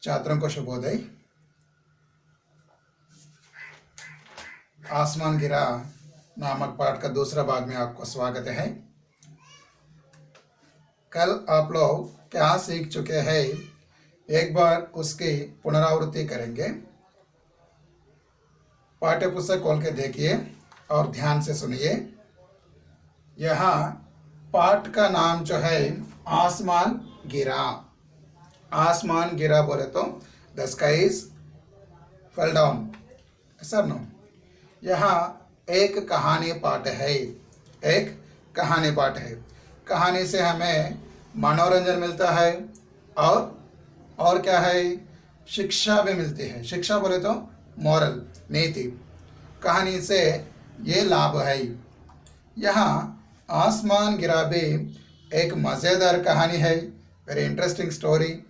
छात्रों को शुभोदय। आसमान गिरा नामक पाठ का दूसरा भाग में आपको स्वागत है। कल आप लोग क्या सीख चुके हैं, एक बार उसकी पुनरावृत्ति करेंगे। पाठ्य पुस्तक खोल के देखिए और ध्यान से सुनिए। यहाँ पाठ का नाम जो है आसमान गिरा। आसमान गिरा बोले तो the skies fell down, sir no. यहाँ एक कहानी पाठ है, एक कहानी पाठ है। कहानी से हमें मनोरंजन मिलता है और क्या है, शिक्षा भी मिलती है। शिक्षा बोले तो मॉरल, नीति। कहानी से ये लाभ है। यहाँ आसमान गिरा भी एक मज़ेदार कहानी है, वेरी इंटरेस्टिंग स्टोरी।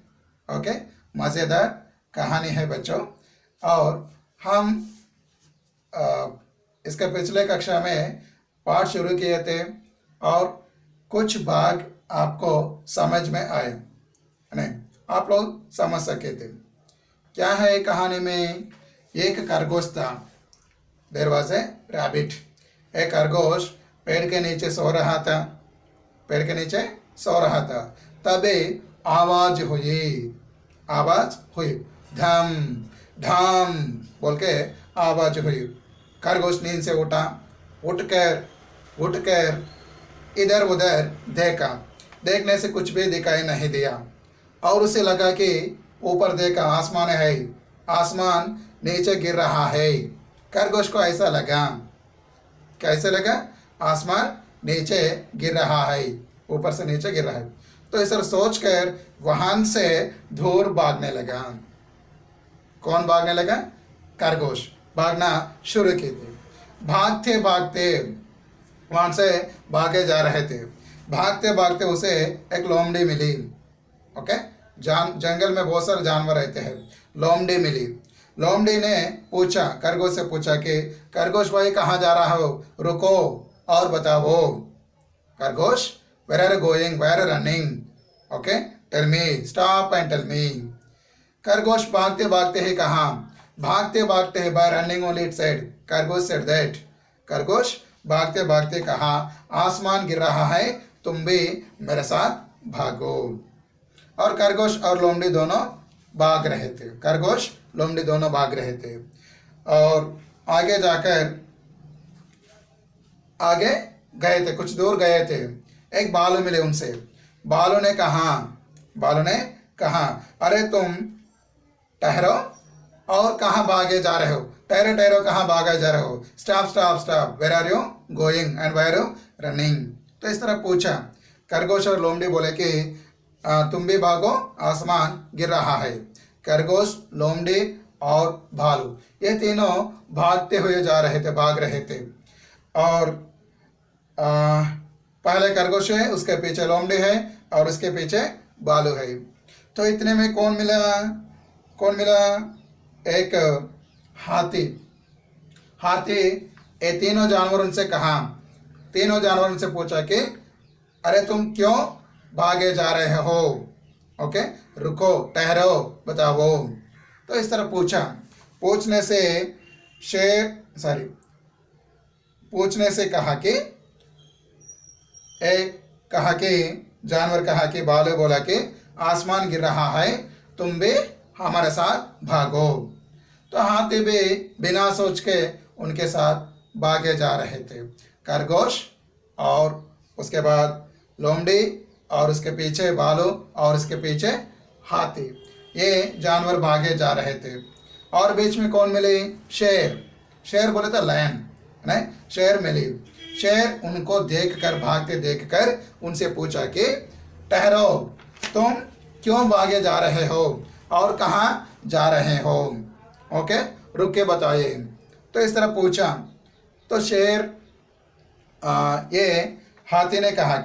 ओके, मज़ेदार कहानी है बच्चों। और हम इसके पिछले कक्षा में पाठ शुरू किए थे और कुछ भाग आपको समझ में आए, नहीं आप लोग समझ सके थे। क्या है कहानी में, एक खरगोश था। There was a rabbit. एक खरगोश पेड़ के नीचे सो रहा था, पेड़ के नीचे सो रहा था। तभी आवाज हुई, धम धम बोल के आवाज हुई। खरगोश नींद से उठा, उठकर इधर उधर देखा। देखने से कुछ भी दिखाई नहीं दिया और उसे लगा कि ऊपर देखा, आसमान है, आसमान नीचे गिर रहा है। खरगोश को ऐसा लगा, कैसे लगा, आसमान नीचे गिर रहा है, ऊपर से नीचे गिर रहा है। तो इस तरह सोचकर वहां से दूर भागने लगा। कौन भागने लगा? खरगोश भागना शुरू की थी। भागते भागते वहां से भागे जा रहे थे। भागते भागते उसे एक लोमड़ी मिली। ओके, जंगल में बहुत सारे जानवर रहते हैं। लोमड़ी मिली। लोमड़ी ने पूछा, खरगोश से पूछा कि खरगोश भाई कहाँ जा रहा हो, रुको और बताओ। खरगोश, where are going, where are running, okay, tell me, stop and tell me. खरगोश भागते भागते ही कहा, भागते भागते ही, by running only it said, खरगोश सेड दैट। खरगोश भागते भागते कहा, आसमान गिर रहा है, तुम भी मेरे साथ भागो। और खरगोश और लोमड़ी दोनों भाग रहे थे। खरगोश लोमड़ी दोनों भाग रहे थे और आगे जाकर आगे गए थे, कुछ दूर गए थे। एक भालू मिले उनसे। भालू ने कहा, अरे तुम ठहरो और कहाँ भागे जा रहे हो, ठहरो ठहरो, कहाँ भागे जा रहे हो, stop stop stop, where are you going and where are you running. तो इस तरह पूछा। खरगोश और लोमड़ी बोले कि तुम भी भागो, आसमान गिर रहा है। खरगोश, लोमड़ी और भालू ये तीनों भागते हुए जा रहे थे, भाग रहे थे। और पहले खरगोश है, उसके पीछे लोमड़ी है और उसके पीछे भालू है। तो इतने में कौन मिला? एक हाथी। ये तीनों जानवरों से कहा, तीनों जानवरों से पूछा कि अरे तुम क्यों भागे जा रहे हो, ओके, रुको, ठहरो, बताओ। तो इस तरह पूछा। पूछने से कहा कि जानवर कहा कि, भालू बोला कि आसमान गिर रहा है, तुम भी हमारे साथ भागो। तो हाथी भी बिना सोच के उनके साथ भागे जा रहे थे। खरगोश और उसके बाद लोमड़ी और उसके पीछे भालू और उसके पीछे हाथी, ये जानवर भागे जा रहे थे। और बीच में कौन मिली? शेर बोले तो लायन, नहीं, शेर मिली। शेर उनको देखकर, भागते देखकर उनसे पूछा कि ठहरो, तुम क्यों भागे जा रहे हो और कहाँ जा रहे हो, ओके, रुक के बताइए। तो इस तरह पूछा। तो शेर ये हाथी ने कहा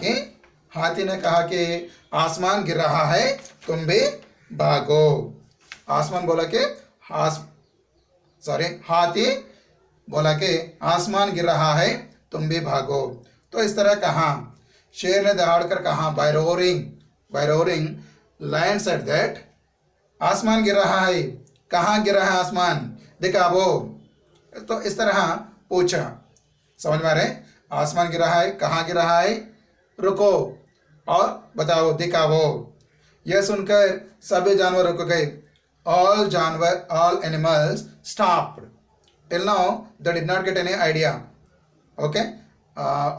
कि आसमान गिर रहा है, तुम भी भागो। आसमान बोला कि हाथी बोला कि आसमान गिर रहा है, तुम भी भागो। तो इस तरह कहा। शेर ने दहाड़ कर कहा, by roaring, lion said that, आसमान गिर रहा है, कहाँ गिर रहा है आसमान, दिखाओ। तो इस तरह पूछा, समझ में आ रहे? आसमान गिर रहा है, कहाँ गिर रहा है, रुको और बताओ, दिखाओ। यह सुनकर सभी जानवर रुक गए। ऑल जानवर, all animals stopped. Till now they did not get any idea. Okay,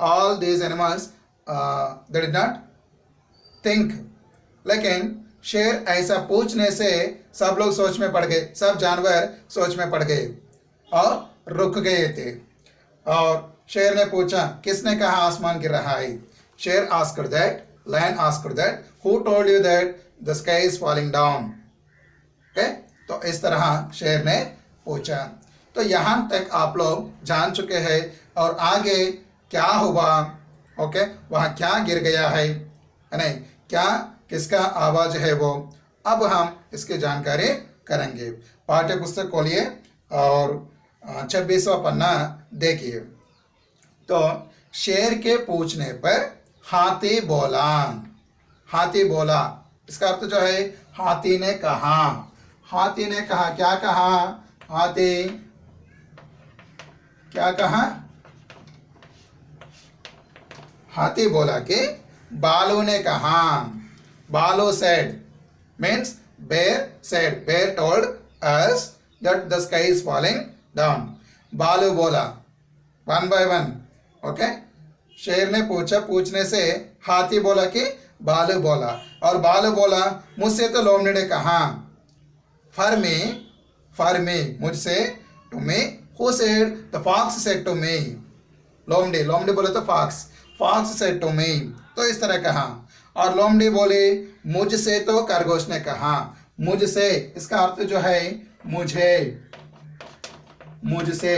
all these animals they did not think. लेकिन शेर ऐसा पूछने से सब लोग सोच में पड़ गए, सब जानवर सोच में पड़ गए और रुक गए थे। और शेर ने पूछा, किसने कहा आसमान गिर रहा है? शेर asked that, lion asked that, who told you that the sky is falling down? Okay, तो इस तरह शेर ने पूछा। तो यहाँ तक आप लोग जान चुके हैं और आगे क्या हुआ, ओके, वहाँ क्या गिर गया है नहीं, क्या किसका आवाज है वो, अब हम इसकी जानकारी करेंगे। पाठ्य पुस्तक खोलिए और 26वां पन्ना देखिए। तो शेर के पूछने पर हाथी बोला, हाथी बोला, इसका अर्थ जो है हाथी ने कहा। हाथी ने कहा, क्या कहा? हाथी क्या कहा? हाथी बोला कि बालू ने कहा। बालू said means bear said, bear told us that the sky is falling down. बालू बोला, वन बाय वन। ओके, शेर ने पूछा, पूछने से हाथी बोला कि बालू बोला, और बालू बोला मुझसे तो लोमड़ी ने कहा। फॉर मी, मुझसे, to me, who said? The fox said to me. लोमड़ी, लोमड़ी बोले तो fox, fox said to me. तो इस तरह कहा। और लोमड़ी बोले मुझसे तो खरगोश ने कहा। मुझसे, इसका अर्थ जो है मुझे, मुझसे,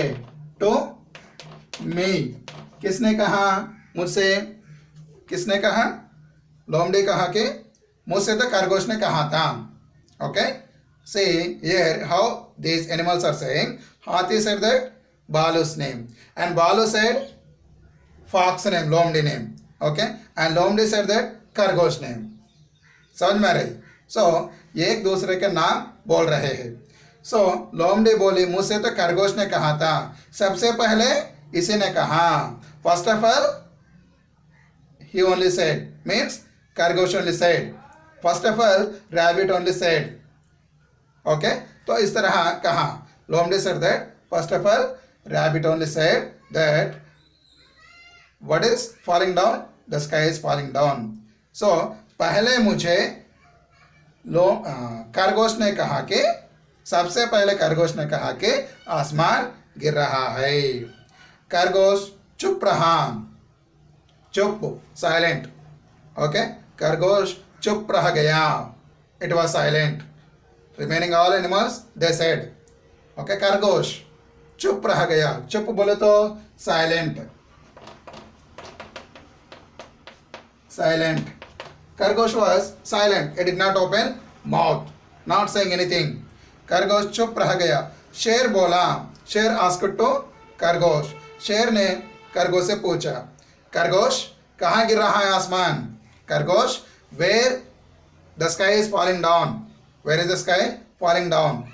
टू मी, किसने कहा? मुझसे, किसने कहा? लोमड़ी कहा कि मुझसे तो खरगोश ने कहा था। Okay, see here how these animals are saying. Hathi said that Balu's name, and Balu said fox name, लोमड़ी name. Okay, and लोमड़ी said that खरगोश name. समझ में आ रही? So एक दूसरे के नाम बोल रहे हैं। So लोमड़ी बोली मुझसे तो खरगोश ने कहा था। सबसे पहले इसी ने कहा। First of all he only said, means खरगोश only said. First of all rabbit only said. Okay, तो इस तरह कहा। लोमड़ी said that first of all rabbit only said that what is falling down? The sky is falling down. So पहले मुझे खरगोश ने कहा कि, सबसे पहले खरगोश ने कहा कि आसमान गिर रहा है। खरगोश चुप रहा, चुप, साइलेंट। ओके, खरगोश चुप रह गया, it was silent. Remaining all animals they said. Okay, खरगोश चुप रह गया, चुप बोले तो साइलेंट, साइलेंट। खरगोश was silent, it did not open mouth, not saying anything. खरगोश चुप रह गया। शेर बोला, शेर asked to खरगोश, शेर ने खरगोश से पूछा, खरगोश कहाँ गिर रहा है आसमान? खरगोश, where the sky is falling down, where is the sky falling down?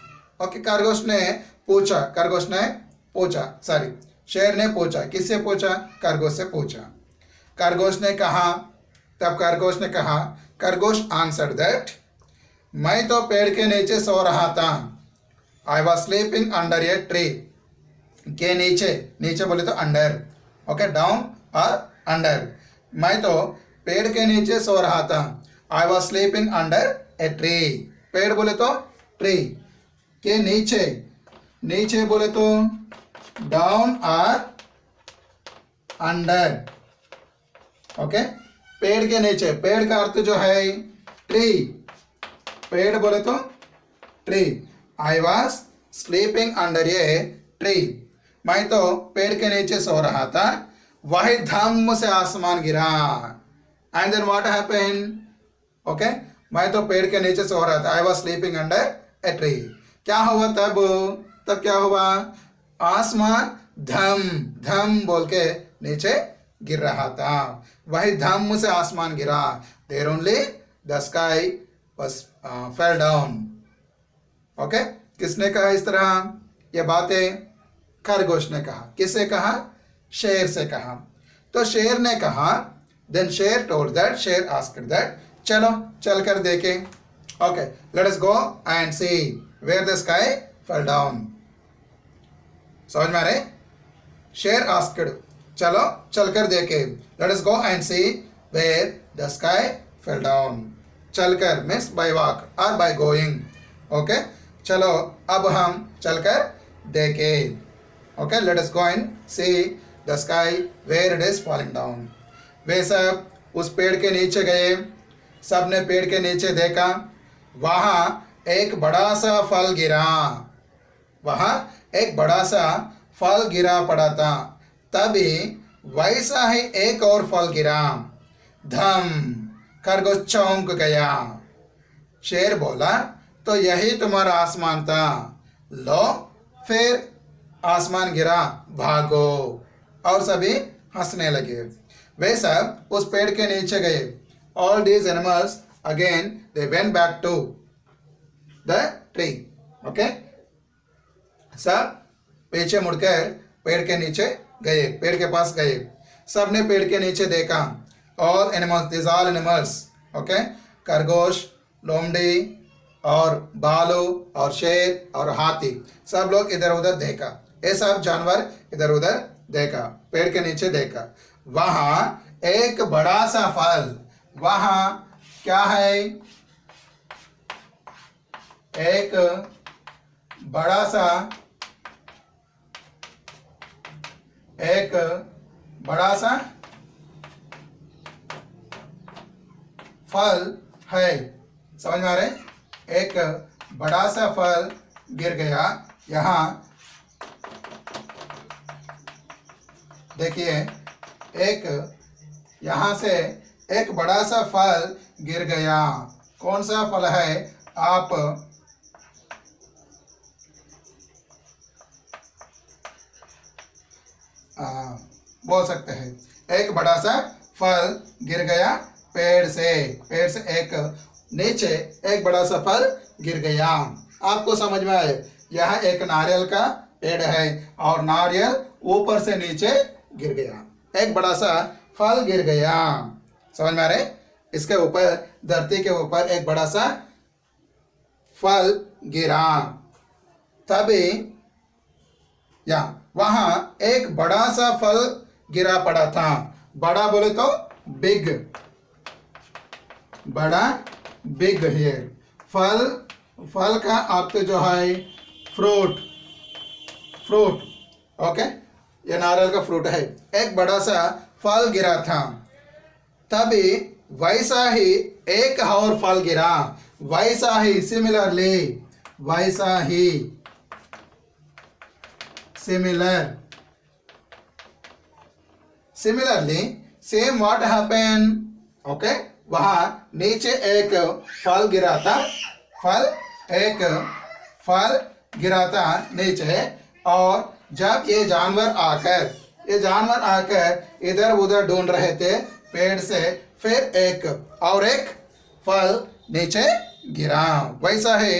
Okay, खरगोश ने पूछा, खरगोश ने पूछा, सॉरी, शेर ने पूछा, किससे पूछा? खरगोश से पूछा। खरगोश ने कहा, तब खरगोश ने कहा, खरगोश आंसर्ड दैट, मैं तो पेड़ के नीचे सो रहा था। I was sleeping under a tree. के नीचे, नीचे बोले तो अंडर। ओके, डाउन और अंडर। मैं तो पेड़ के नीचे सो रहा था। I was sleeping under a tree. पेड़ बोले तो ट्री, के नीचे, नीचे बोले तो डाउन और अंडर। ओके, पेड़ के नीचे, पेड़ का अर्थ जो है ट्री, पेड़ बोले तो tree. I was sleeping under a tree. मैं तो पेड़ के नीचे सो रहा था, वही धम से आसमान गिरा। And then what happened? Okay, मैं तो पेड़ के नीचे सो रहा था। I was sleeping under a tree. क्या हुआ तब? तब क्या हुआ? आसमान धम धम बोल के नीचे गिर रहा था, वही धम से आसमान गिरा। There only the sky was fell down. Okay, किसने कहा इस तरह ये बातें? खरगोश ने कहा। किससे कहा? शेर से कहा। तो शेर ने कहा, then sher told that, sher asked that, चलो चल कर देखें। Okay, let us go and see where the sky fell down. समझ में आ रहे? शेर आस्क्ड, चलो चल कर देखें। Let us go and see where the sky fell down. चलकर मीन्स बाय वॉक और बाय गोइंग। ओके, चलो अब हम चलकर देखें। Okay, let us go and see the sky where it is falling down. वे सब उस पेड़ के नीचे गए। सब ने पेड़ के नीचे देखा, वहाँ एक बड़ा सा फल गिरा। वहाँ एक बड़ा सा फल गिरा पड़ा था। तभी वैसा ही एक और फल गिरा। धम, खरगोश चौंक गया। शेर बोला, तो यही तुम्हारा आसमान था। लो, फिर आसमान गिरा, भागो। और सभी हंसने लगे। वे सब उस पेड़ के नीचे गए। All these animals again they went back to the tree. Okay, सब पीछे मुड़कर पेड़ के नीचे गए, पेड़ के पास गए। सब ने पेड़ के नीचे देखा। All animals, this all animals, okay, खरगोश, लोमड़ी और भालू और शेर और हाथी, सब लोग इधर उधर देखा। ये सब जानवर इधर उधर देखा, पेड़ के नीचे देखा। वहाँ एक बड़ा सा फल, वहाँ क्या है? एक बड़ा सा, एक बड़ा सा फल है। समझ में आ रहे? एक बड़ा सा फल गिर गया। यहाँ देखिए, एक यहाँ से एक बड़ा सा फल गिर गया। कौन सा फल है? आप बोल सकते हैं। एक बड़ा सा फल गिर गया पेड़ से। पेड़ से एक नीचे एक बड़ा सा फल गिर गया। आपको समझ में आए? यह एक नारियल का पेड़ है और नारियल ऊपर से नीचे गिर गया। एक बड़ा सा फल गिर गया। समझ में आ रहे? इसके ऊपर, धरती के ऊपर एक बड़ा सा फल गिरा। तभी या वहां एक बड़ा सा फल गिरा पड़ा था। बड़ा बोले तो बिग, बड़ा, बिग हियर। फल, फल का अर्थ जो है फ्रूट, फ्रूट। ओके, ये नारियल का फ्रूट है। एक बड़ा सा फल गिरा था। तभी वैसा ही एक और फल गिरा। वैसा ही, सिमिलरली, वैसा ही, similar, similarly, same what happen. Okay, वहां नीचे एक फल गिरा था। फल, एक फल गिरा था नीचे। और जब ये जानवर आकर इधर उधर ढूंढ रहे थे पेड़ से, फिर एक फल नीचे गिरा। वैसा ही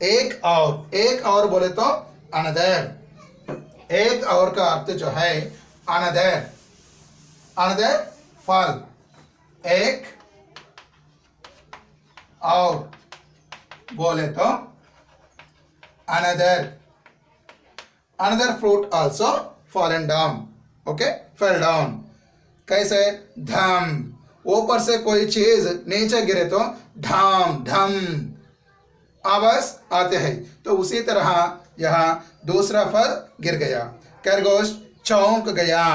एक और बोले तो अनदर। एक और का अर्थ जो है अनदर, अनदर फल। एक और बोले तो another, another fruit also fallen down. Okay, fell down. कैसे? धम, ऊपर से कोई चीज नीचे गिरे तो ढम ढम आवाज आते हैं। तो उसी तरह यहाँ दूसरा फल गिर गया। खरगोश चौंक गया।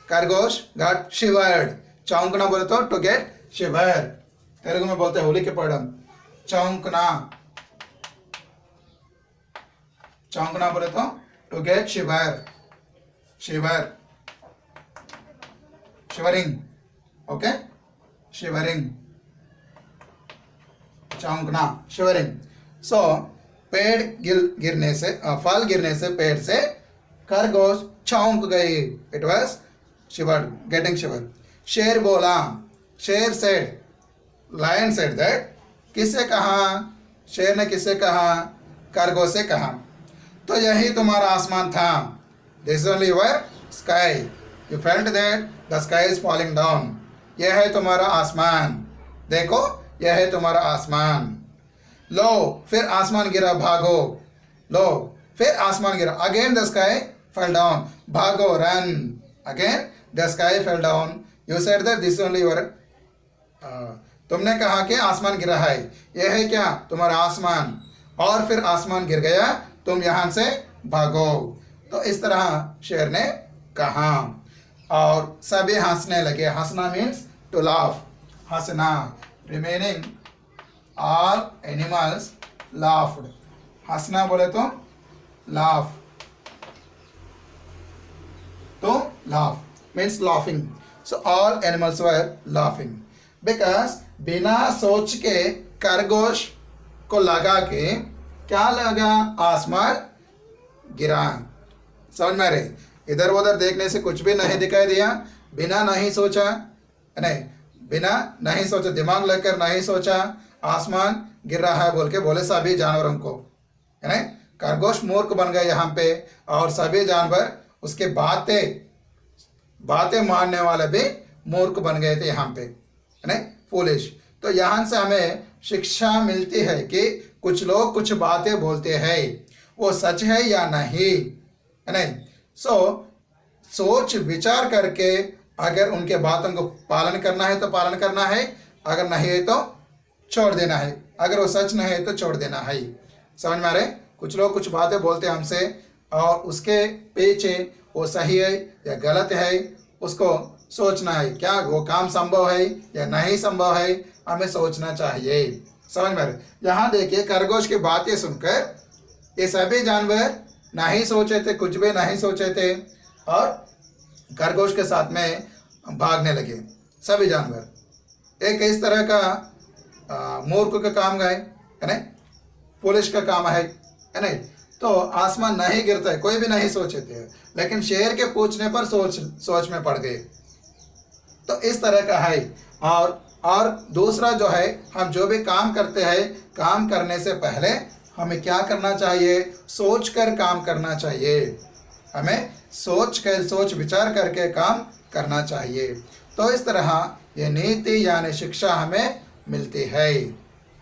खरगोश गॉट शिवर्ड। चौंकना बोले तो टू गेट शिवर। तेलुगु में बोलते हैं होली के पड़म, चौंकना। चौंकना बोले तो to get shiver, shiver, shivering. Okay, shivering, चौंकना, शिवरिंग। सो पेड़ गिरने से, फल गिरने से पेड़ से खरगोश चौंक गई। इट वॉज शिवर्ड, गेटिंग शिवर। शेर बोला, शेर सेड, लायन सेड दैट। किससे कहा? शेर ने किससे कहा? खरगोश से कहा, तो यही तुम्हारा आसमान था। This is only your sky. You felt that the sky is falling down. यह है तुम्हारा आसमान, देखो यह है तुम्हारा आसमान। लो फिर आसमान गिरा, भागो। लो फिर आसमान गिरा, again the sky fell down, भागो, run. Again the sky fell down. You said that this only your, तुमने कहा कि आसमान गिरा है, यह है क्या तुम्हारा आसमान, और फिर आसमान गिर गया, तुम यहाँ से भागो। तो इस तरह शेर ने कहा और सभी हंसने लगे। हंसना मीन्स टू लाफ, हंसना। Remaining all animals laughed. हंसना बोले तो लाफ, तो laugh means laughing. So all animals were laughing because बिना सोच के खरगोश को लगा के, क्या लगा, आसमान गिरा। समझ में आ रही? इधर उधर देखने से कुछ भी नहीं दिखाई दिया, बिना नहीं सोचा, नहीं बिना नहीं सोचा, दिमाग लेकर नहीं सोचा, आसमान गिर रहा है बोल के बोले सभी जानवरों को, है ना। खरगोश मूर्ख बन गए यहाँ पे, और सभी जानवर उसके बातें मानने वाले भी मूर्ख बन गए थे यहाँ पे, है ना, फूलिश। तो यहाँ से हमें शिक्षा मिलती है कि कुछ लोग कुछ बातें बोलते हैं, वो सच है या नहीं, है नहीं। सोच विचार करके अगर उनके बातों को पालन करना है तो पालन करना है, अगर नहीं है तो छोड़ देना है, अगर वो सच नहीं है तो छोड़ देना है। समझ में आ रहे? कुछ लोग कुछ बातें बोलते हैं हमसे, और उसके पीछे वो सही है या गलत है, उसको सोचना है, क्या वो काम संभव है या नहीं संभव है, हमें सोचना चाहिए। समझ में आ रहे? यहाँ देखिए, खरगोश की बातें सुनकर ये सभी जानवर नहीं सोचे थे, कुछ भी नहीं सोचे थे, और खरगोश के साथ में भागने लगे सभी जानवर। एक इस तरह का मूर्ख का काम है ना, पुलिस का काम है नहीं। तो आसमान नहीं गिरता है, कोई भी नहीं सोचे थे, लेकिन शेर के पूछने पर सोच में पड़ गए। तो इस तरह का है। और दूसरा जो है, हम जो भी काम करते हैं, काम करने से पहले हमें क्या करना चाहिए, सोच कर काम करना चाहिए। हमें सोच विचार करके काम करना चाहिए। तो इस तरह ये नीति यानी शिक्षा हमें मिलती है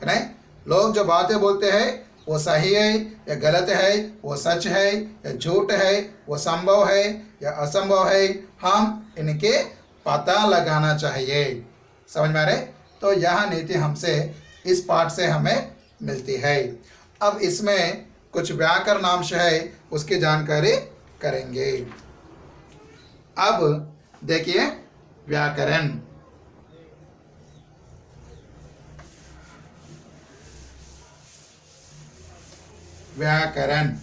नहीं। लोग जो बातें बोलते हैं वो सही है या गलत है, वो सच है या झूठ है, वो संभव है या असंभव है, हम इनके पता लगाना चाहिए। समझ में आ रहे? तो यह नीति हमसे इस पाठ से हमें मिलती है। अब इसमें कुछ व्याकरण अंश है, उसकी जानकारी करेंगे। अब देखिए व्याकरण। व्याकरण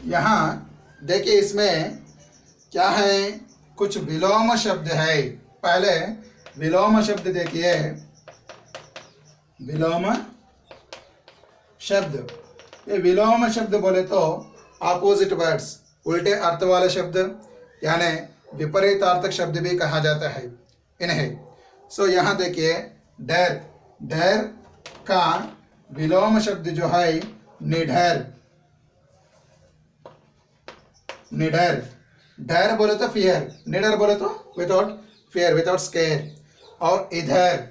यहाँ देखिए, इसमें क्या है, कुछ विलोम शब्द है। पहले विलोम शब्द देखिए, विलोम शब्द। ये विलोम शब्द बोले तो ऑपोजिट वर्ड्स, उल्टे अर्थ वाले शब्द, यानी विपरीतार्थक शब्द भी कहा जाता है इन्हें। सो यहाँ देखिए, डर, डर का विलोम शब्द जो है निडर। निडर, डर बोले तो फियर, निडर बोले तो विदाउट फियर, विदाउट स्केयर। और इधर,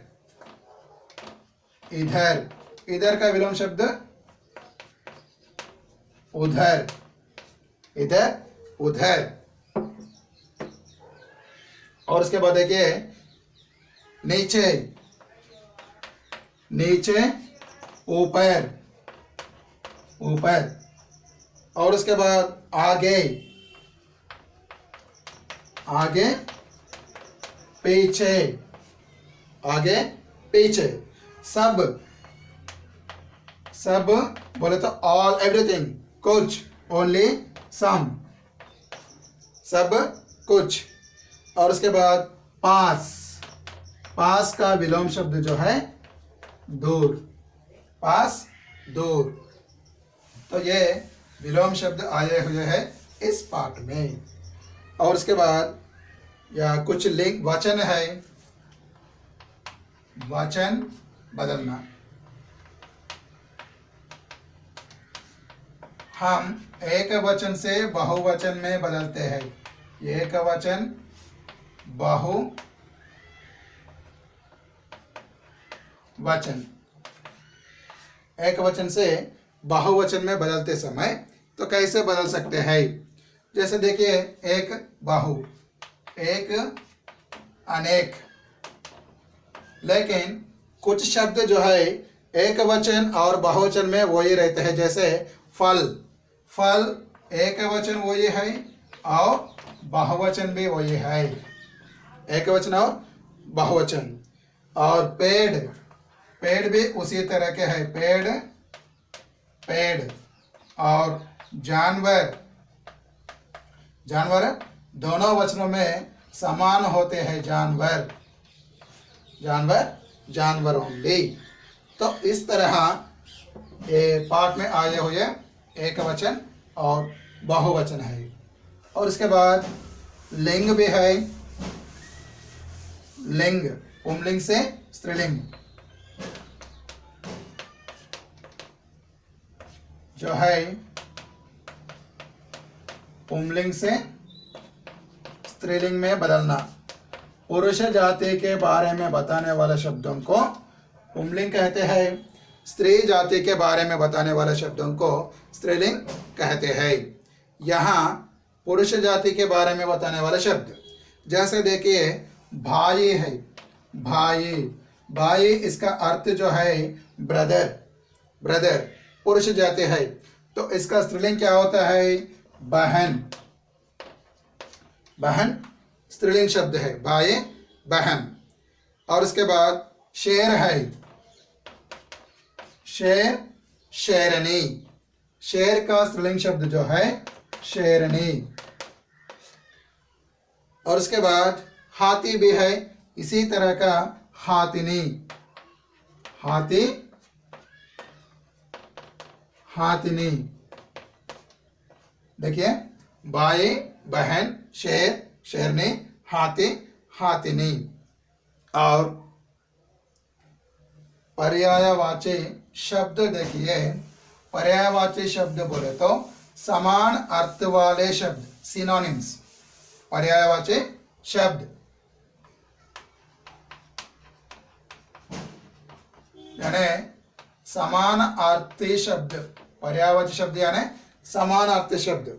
इधर, इधर का विलोम शब्द उधर, इधर उधर। और उसके बाद देखिए नीचे, नीचे ऊपर, ऊपर। और उसके बाद आगे, आगे पीछे, आगे पीछे। सब, सब बोले तो ऑल, एवरीथिंग। कुछ, ओनली सम, सब कुछ। और उसके बाद पास, पास का विलोम शब्द जो है दूर, पास दूर। तो ये विलोम शब्द आए हुए हैं इस पाठ में। और उसके बाद या कुछ लिंग वचन है, वचन बदलना। हम एक वचन से बहुवचन में बदलते हैं। एक वचन बहुवचन, एक वचन से बहुवचन में बदलते समय तो कैसे बदल सकते हैं? जैसे देखिए, एक बहु, एक अनेक। लेकिन कुछ शब्द जो है एक वचन और बहुवचन में वही रहते हैं। जैसे फल, फल एक वचन वही है और बहुवचन भी वही है, एक वचन और बहुवचन। और पेड़, पेड़ भी उसी तरह के है, पेड़ पेड़। और जानवर, जानवर दोनों वचनों में समान होते हैं, जानवर जानवर जानवर ओनली। तो इस तरह ये पाठ में आए हुए एक वचन और बहुवचन है। और इसके बाद लिंग भी है। लिंग पुंलिंग से स्त्रीलिंग, जो है पुंलिंग से स्त्रीलिंग में बदलना। पुरुष जाति के बारे में बताने वाले शब्दों को पुंलिंग कहते हैं, स्त्री जाति के बारे में बताने वाले शब्दों को स्त्रीलिंग कहते हैं। यहाँ पुरुष जाति के बारे में बताने वाले शब्द, जैसे देखिए भाई है, भाई, भाई इसका अर्थ जो है ब्रदर, ब्रदर पुरुष जाति है। तो इसका स्त्रीलिंग क्या होता है? बहन, बहन स्त्रीलिंग शब्द है, भाई बहन। और उसके बाद शेर है, शेर शेरनी, शेर का स्त्रीलिंग शब्द जो है शेरनी। और उसके बाद हाथी भी है, इसी तरह का हाथिनी, हाथी हाथिनी। देखिए भाई बहन शेर शेरनी हाथी हाथिनी। और पर्यायवाची शब्द देखिए, पर्यायवाची शब्द बोले तो समान अर्थ वाले शब्द, सिनोनिम्स। पर्यायवाची शब्द यानी समान अर्थी शब्द, पर्यायवाची शब्द यानी समान अर्थ शब्द।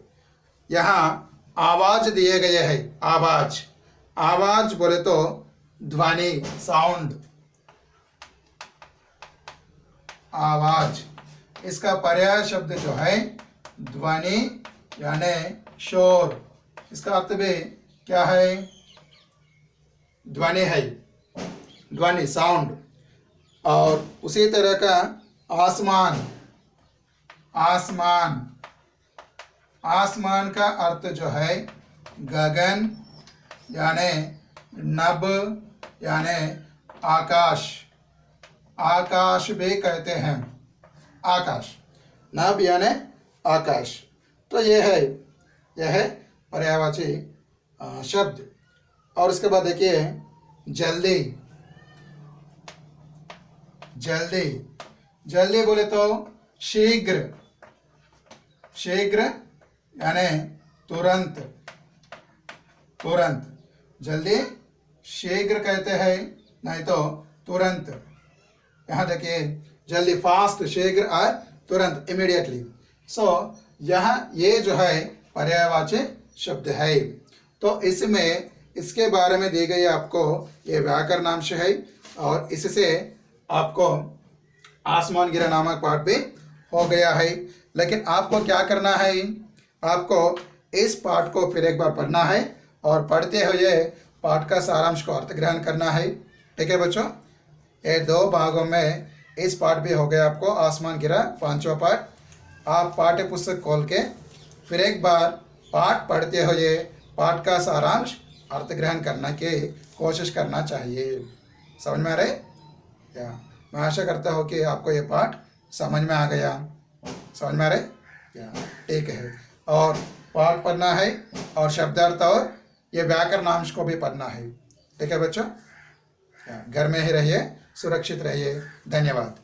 यहाँ आवाज दिए गए हैं, आवाज, आवाज बोले तो ध्वनि, साउंड, आवाज। इसका पर्याय शब्द जो है ध्वनि यानी शोर। इसका अर्थ भी क्या है? ध्वनि है, ध्वनि साउंड। और उसी तरह का आसमान, आसमान, आसमान का अर्थ जो है गगन यानी नभ यानी आकाश, आकाश भी कहते हैं, आकाश, नभ यानी आकाश। तो यह है पर्यायवाची शब्द। और उसके बाद देखिए जल्दी, जल्दी, जल्दी बोले तो शीघ्र, शीघ्र यानी तुरंत, तुरंत। जल्दी शीघ्र कहते हैं, नहीं तो तुरंत। यहाँ देखिए जल्दी, फास्ट, शीघ्र और तुरंत, इमीडिएटली। सो यहाँ ये जो है पर्यायवाची शब्द है। तो इसमें इसके बारे में दी गई आपको ये व्याकरणांश है। और इससे आपको आसमान गिरा नामक पाठ भी हो गया है। लेकिन आपको क्या करना है? आपको इस पाठ को फिर एक बार पढ़ना है और पढ़ते हुए पाठ का सारांश को अर्थ ग्रहण करना है। ठीक है बच्चों, ये 2 भागों में इस पाठ भी हो गया आपको, आसमान गिरा 5वां पाठ। आप पाठ्य पुस्तक खोल के फिर एक बार पाठ पढ़ते हुए पाठ का सारांश अर्थ ग्रहण करने की कोशिश करना चाहिए। समझ में आ रहे? या मैं आशा करता हूँ कि आपको ये पाठ समझ में आ गया। समझ में आ रहे? या ठीक है। और पाठ पढ़ना है और शब्दार्थ और ये व्याकरणांश को भी पढ़ना है। ठीक है बच्चों, घर में ही रहिए सुरक्षित रहिए। धन्यवाद।